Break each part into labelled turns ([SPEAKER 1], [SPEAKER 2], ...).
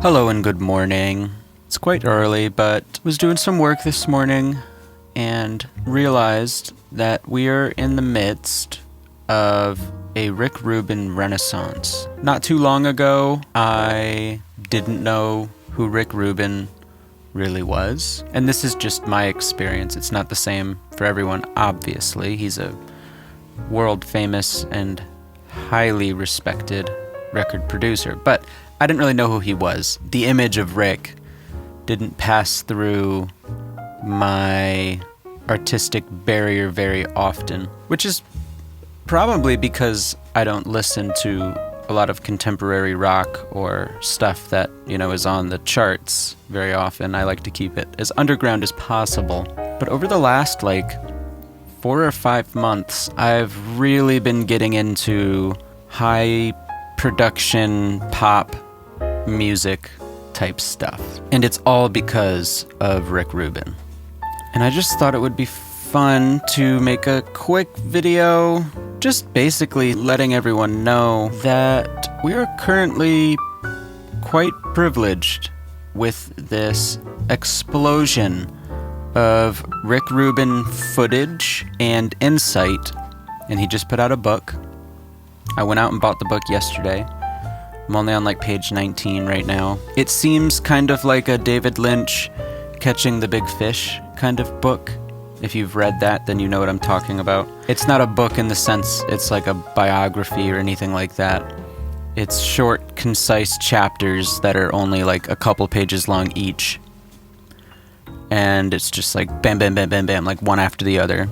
[SPEAKER 1] Hello and good morning. It's quite early, but was doing some work this morning and realized that we are in the midst of a Rick Rubin renaissance. Not too long ago, I didn't know who Rick Rubin really was. And this is just my experience. It's not the same for everyone, obviously. He's a world famous and highly respected record producer, but I didn't really know who he was. The image of Rick didn't pass through my artistic barrier very often, which is probably because I don't listen to a lot of contemporary rock or stuff that, is on the charts very often. I like to keep it as underground as possible. But over the last 4 or 5 months, I've really been getting into high production pop music type stuff. And it's all because of Rick Rubin. And I just thought it would be fun to make a quick video just basically letting everyone know that we are currently quite privileged with this explosion of Rick Rubin footage and insight. And he just put out a book. I went out and bought the book yesterday. I'm only on page 19 right now. It seems kind of like a David Lynch Catching the Big Fish kind of book. If you've read that, then you know what I'm talking about. It's not a book in the sense it's like a biography or anything like that. It's short, concise chapters that are only a couple pages long each. And it's just bam, bam, bam, bam, bam, one after the other.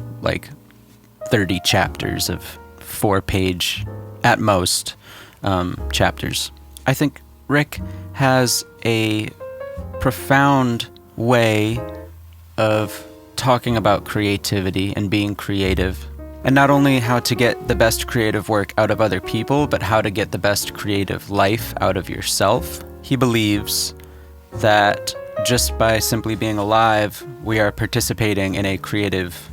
[SPEAKER 1] 30 chapters of 4-page, at most, chapters. I think Rick has a profound way of talking about creativity and being creative, and not only how to get the best creative work out of other people, but how to get the best creative life out of yourself. He believes that just by simply being alive, we are participating in a creative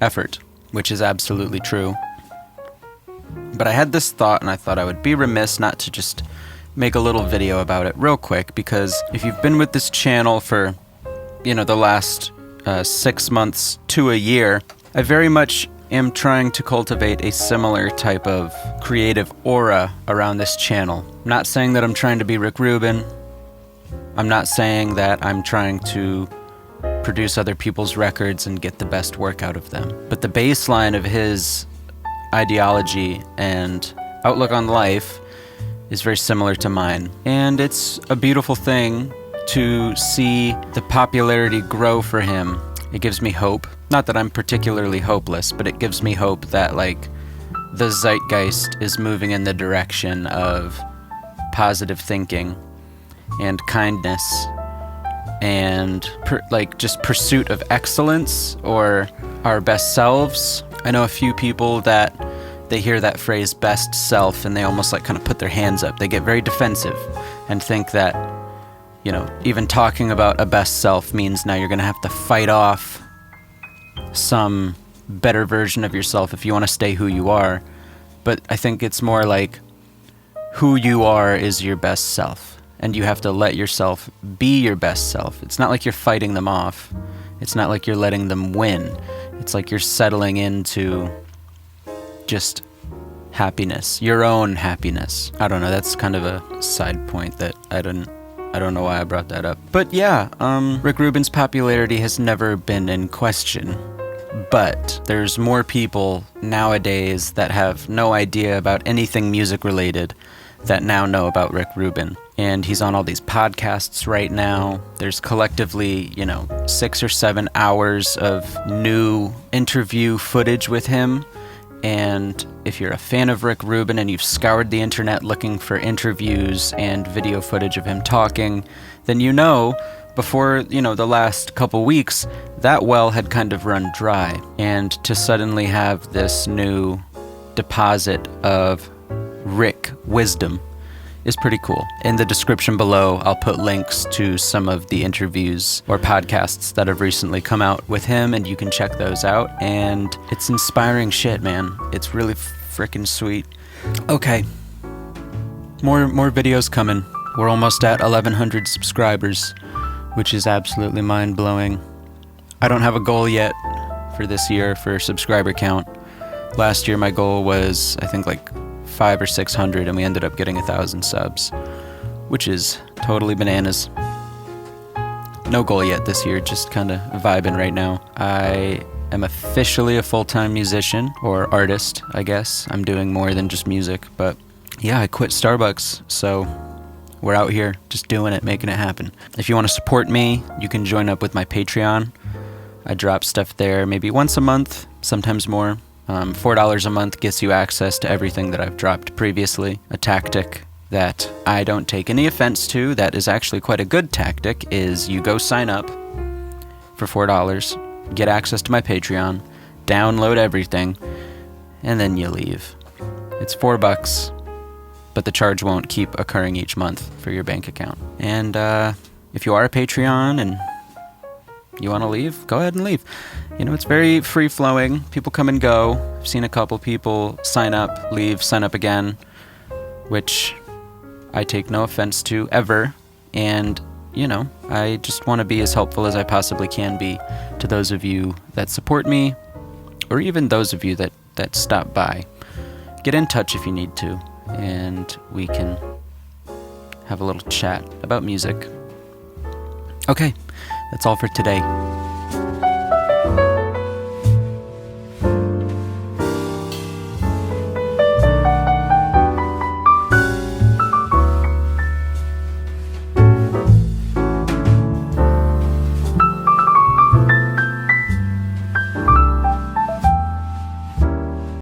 [SPEAKER 1] effort, which is absolutely true. But I had this thought, and I thought I would be remiss not to just make a little video about it real quick, because if you've been with this channel for, the last 6 months to a year, I very much am trying to cultivate a similar type of creative aura around this channel. I'm not saying that I'm trying to be Rick Rubin. I'm not saying that I'm trying to produce other people's records and get the best work out of them. But the baseline of his ideology and outlook on life is very similar to mine. And it's a beautiful thing to see the popularity grow for him. It gives me hope. Not that I'm particularly hopeless, but it gives me hope that the zeitgeist is moving in the direction of positive thinking and kindness and just pursuit of excellence or our best selves. I know a few people that they hear that phrase best self and they almost kind of put their hands up. They get very defensive and think that, even talking about a best self means now you're going to have to fight off some better version of yourself if you want to stay who you are. But I think it's more who you are is your best self, and you have to let yourself be your best self. It's not like you're fighting them off. It's not like you're letting them win. It's like you're settling into just happiness, your own happiness. I don't know, that's kind of a side point that I don't know why I brought that up. But yeah, Rick Rubin's popularity has never been in question. But there's more people nowadays that have no idea about anything music related that now know about Rick Rubin. And he's on all these podcasts right now. There's collectively, 6 or 7 hours of new interview footage with him. And if you're a fan of Rick Rubin and you've scoured the internet looking for interviews and video footage of him talking, then before, the last couple weeks, that well had kind of run dry. And to suddenly have this new deposit of Rick wisdom is pretty cool. In the description below, I'll put links to some of the interviews or podcasts that have recently come out with him, and you can check those out. And it's inspiring shit, man. It's really freaking sweet. Okay. More videos coming. We're almost at 1,100 subscribers, which is absolutely mind-blowing. I don't have a goal yet for this year for subscriber count. Last year my goal was, I think, like 500 or 600, and we ended up getting 1,000 subs, which is totally bananas. No goal yet this year, just kind of vibing right now. I am officially a full-time musician, or artist, I guess. I'm doing more than just music, but yeah, I quit Starbucks, so we're out here just doing it, making it happen. If you want to support me, you can join up with my Patreon. I drop stuff there maybe once a month, sometimes more. $4 a month gets you access to everything that I've dropped previously. A tactic that I don't take any offense to, that is actually quite a good tactic, is you go sign up for $4, get access to my Patreon, download everything, and then you leave. It's $4, but the charge won't keep occurring each month for your bank account. And if you are a Patreon and you want to leave, go ahead and leave. You know, it's very free-flowing. People come and go. I've seen a couple people sign up, leave, sign up again, which I take no offense to ever. And, you know, I just want to be as helpful as I possibly can be to those of you that support me, or even those of you that stop by. Get in touch if you need to, and we can have a little chat about music. Okay, that's all for today.